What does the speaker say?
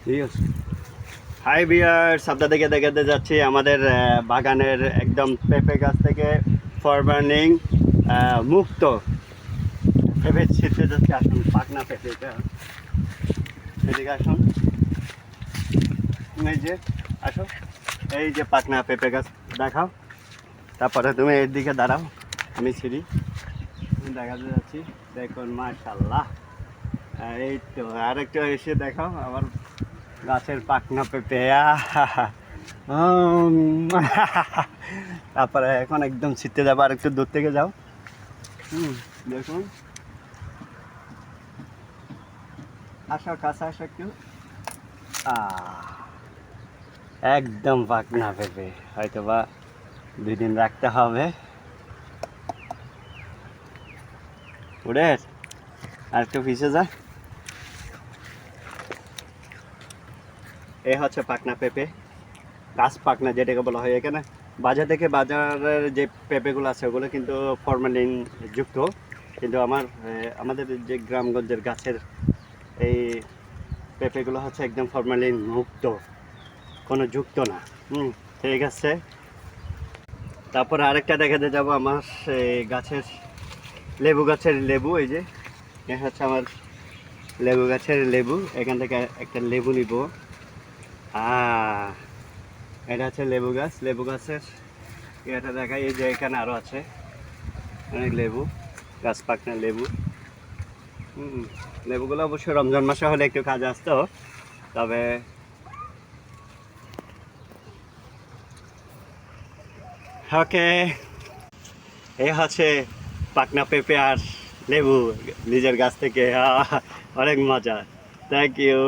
ঠিক আছে। হাই বিয়ার্স, আপনাদেরকে দেখাতে যাচ্ছি আমাদের বাগানের একদম পেঁপে গাছ থেকে ফরবার্নিং মুক্ত পেঁপে ছিটতে যাচ্ছে। আসুন, পাকনা পেঁপে, এটা এদিকে আসুন, এই যে আসো, এই যে পাকনা পেঁপে গাছ দেখাও। তারপরে তুমি এর দিকে দাঁড়াও, আমি ছিড়ি, দেখাতে যাচ্ছি। দেখুন মাশাল্লাহ, এই তো আরেকটু এসে দেখাও আমার গাছের পাকনা পেঁপে। তারপরে এখন একদম ছিটতে যাবো, আর একটু দূর থেকে যাও। দেখুন, আসো কাছে, আসো একটু। একদম পাকনা পেঁপে, হয়তো বা 2 দিন রাখতে হবে। উড়ে আর একটু পিছিয়ে যা। এ হচ্ছে পাকনা পেঁপে, গাছ পাকনা যেটাকে বলা হয়। এখানে বাজারের যে পেঁপেগুলো আছে ওগুলো কিন্তু ফরমালিন যুক্ত, কিন্তু আমাদের যে গ্রামগঞ্জের গাছের এই পেঁপেগুলো হচ্ছে একদম ফরমালিন মুক্ত, কোনো যুক্ত না। ঠিক আছে। তারপর আরেকটা দেখাতে যাব, আমার গাছের লেবু গাছের লেবু। এই যে হচ্ছে আমার লেবু গাছের লেবু, এখান থেকে একটা লেবু নিব। এটা হচ্ছে লেবু গাছ, লেবু গাছের এটা দেখাই। এই যে এখানে আরও আছে অনেক লেবু গাছ, পাকনা লেবু। লেবুগুলো অবশ্যই রমজান মাসে হলে একটু কাজে আসতো। তবে ওকে, এ হচ্ছে পাকনা পেঁপে আর লেবু নিজের গাছ থেকে। অনেক মজা। Thank you.